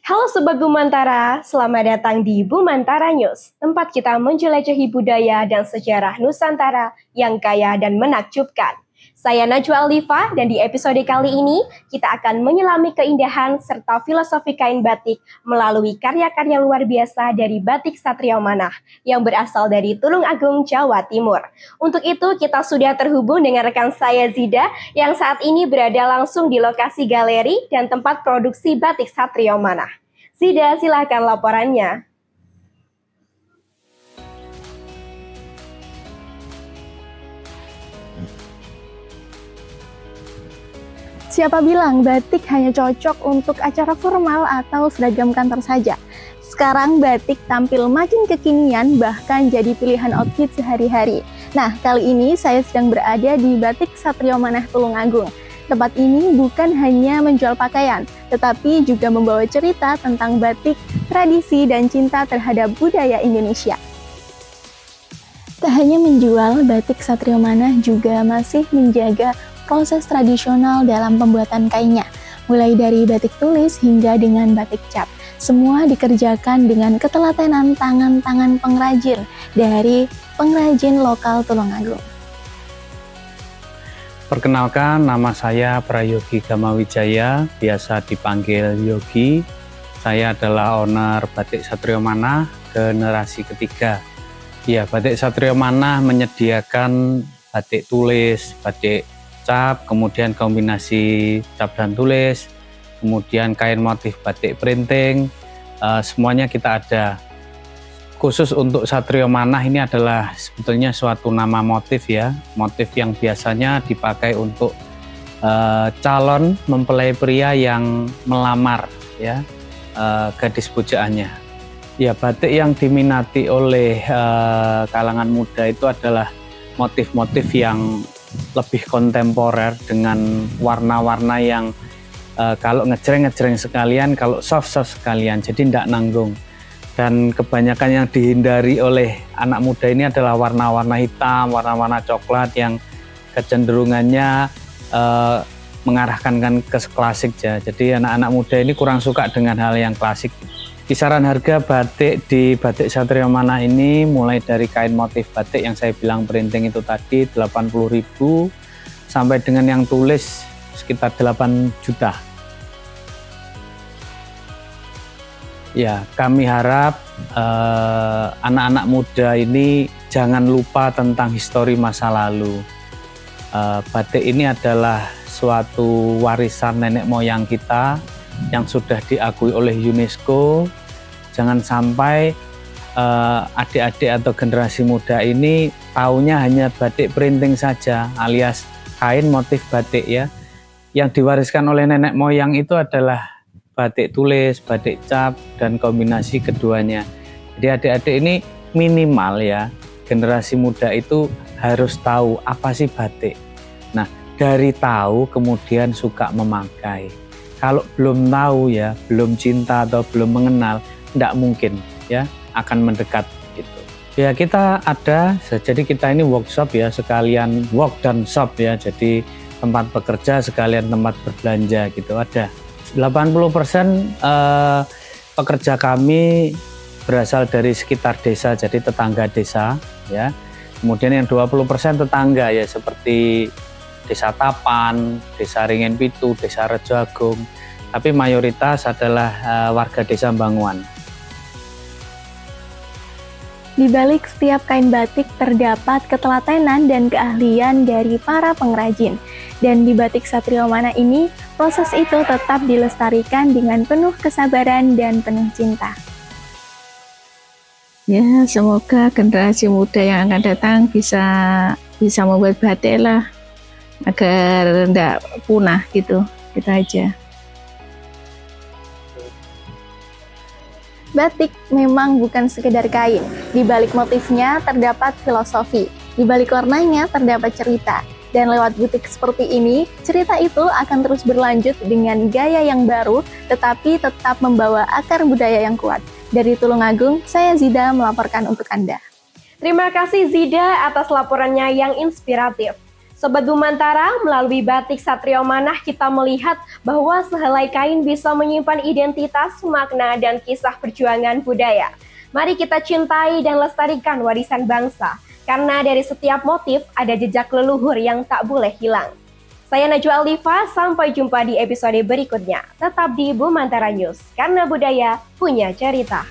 Halo Sobat Bumantara, selamat datang di Bumantara News, tempat kita menjelajahi budaya dan sejarah Nusantara yang kaya dan menakjubkan. Saya Najwa Alifa dan di episode kali ini kita akan menyelami keindahan serta filosofi kain batik melalui karya-karya luar biasa dari Batik Satrio Manah yang berasal dari Tulung Agung, Jawa Timur. Untuk itu kita sudah terhubung dengan rekan saya Zida yang saat ini berada langsung di lokasi galeri dan tempat produksi Batik Satrio Manah. Zida, silakan laporannya. Siapa bilang batik hanya cocok untuk acara formal atau seragam kantor saja? Sekarang batik tampil makin kekinian, bahkan jadi pilihan outfit sehari-hari. Nah, kali ini saya sedang berada di Batik Satrio Manah Tulung Agung. Tempat ini bukan hanya menjual pakaian, tetapi juga membawa cerita tentang batik, tradisi, dan cinta terhadap budaya Indonesia. Tak hanya menjual, Batik Satrio Manah juga masih menjaga proses tradisional dalam pembuatan kainnya, mulai dari batik tulis hingga dengan batik cap. Semua dikerjakan dengan ketelatenan tangan-tangan pengrajin dari pengrajin lokal Tulung Agung. Perkenalkan, nama saya Prayogi Gamawijaya, biasa dipanggil Yogi. Saya adalah owner Batik Satrio Manah generasi ketiga. Ya, Batik Satrio Manah menyediakan batik tulis, batik cap, kemudian kombinasi cap dan tulis, kemudian kain motif batik printing, semuanya kita ada. Khusus untuk Satrio Manah ini adalah sebetulnya suatu nama motif ya, motif yang biasanya dipakai untuk calon mempelai pria yang melamar ya, gadis pujaannya. Ya, batik yang diminati oleh kalangan muda itu adalah motif-motif yang lebih kontemporer dengan warna-warna yang kalau ngejreng-ngejreng sekalian, kalau soft-soft sekalian, jadi tidak nanggung. Dan kebanyakan yang dihindari oleh anak muda ini adalah warna-warna hitam, warna-warna coklat yang kecenderungannya mengarahkan kan ke klasik ya. Jadi anak-anak muda ini kurang suka dengan hal yang klasik. Kisaran harga batik di Batik Satrio Manah ini mulai dari kain motif batik yang saya bilang printing itu tadi 80.000 sampai dengan yang tulis sekitar 8 juta. Ya, kami harap anak-anak muda ini jangan lupa tentang histori masa lalu. Batik ini adalah suatu warisan nenek moyang kita yang sudah diakui oleh UNESCO. Jangan sampai adik-adik atau generasi muda ini taunya hanya batik printing saja, alias kain motif batik ya. Yang diwariskan oleh nenek moyang itu adalah batik tulis, batik cap, dan kombinasi keduanya. Jadi adik-adik ini minimal ya, generasi muda itu harus tahu apa sih batik. Nah, dari tahu kemudian suka memakai. Kalau belum tahu ya, belum cinta atau belum mengenal, tidak mungkin ya akan mendekat gitu. Ya kita ada, jadi kita ini workshop ya, sekalian work dan shop ya, jadi tempat bekerja sekalian tempat berbelanja gitu ada. 80% pekerja kami berasal dari sekitar desa, jadi tetangga desa ya. Kemudian yang 20% tetangga ya, seperti Desa Tapan, Desa Ringen Pitu, Desa Rejo Agung, tapi mayoritas adalah warga Desa Banguan. Di balik setiap kain batik terdapat ketelatenan dan keahlian dari para pengrajin. Dan di Batik Satrio Manah ini, proses itu tetap dilestarikan dengan penuh kesabaran dan penuh cinta. Ya, semoga generasi muda yang akan datang bisa membuat batik lah, agar tidak punah gitu, kita aja. Batik memang bukan sekedar kain. Di balik motifnya terdapat filosofi. Di balik warnanya terdapat cerita. Dan lewat butik seperti ini, cerita itu akan terus berlanjut dengan gaya yang baru, tetapi tetap membawa akar budaya yang kuat. Dari Tulung Agung, saya Zida melaporkan untuk Anda. Terima kasih Zida atas laporannya yang inspiratif. Sobat Bumantara, melalui batik Satrio Manah kita melihat bahwa sehelai kain bisa menyimpan identitas, makna, dan kisah perjuangan budaya. Mari kita cintai dan lestarikan warisan bangsa, karena dari setiap motif ada jejak leluhur yang tak boleh hilang. Saya Najwa Alifa, sampai jumpa di episode berikutnya. Tetap di Bumantara News, karena budaya punya cerita.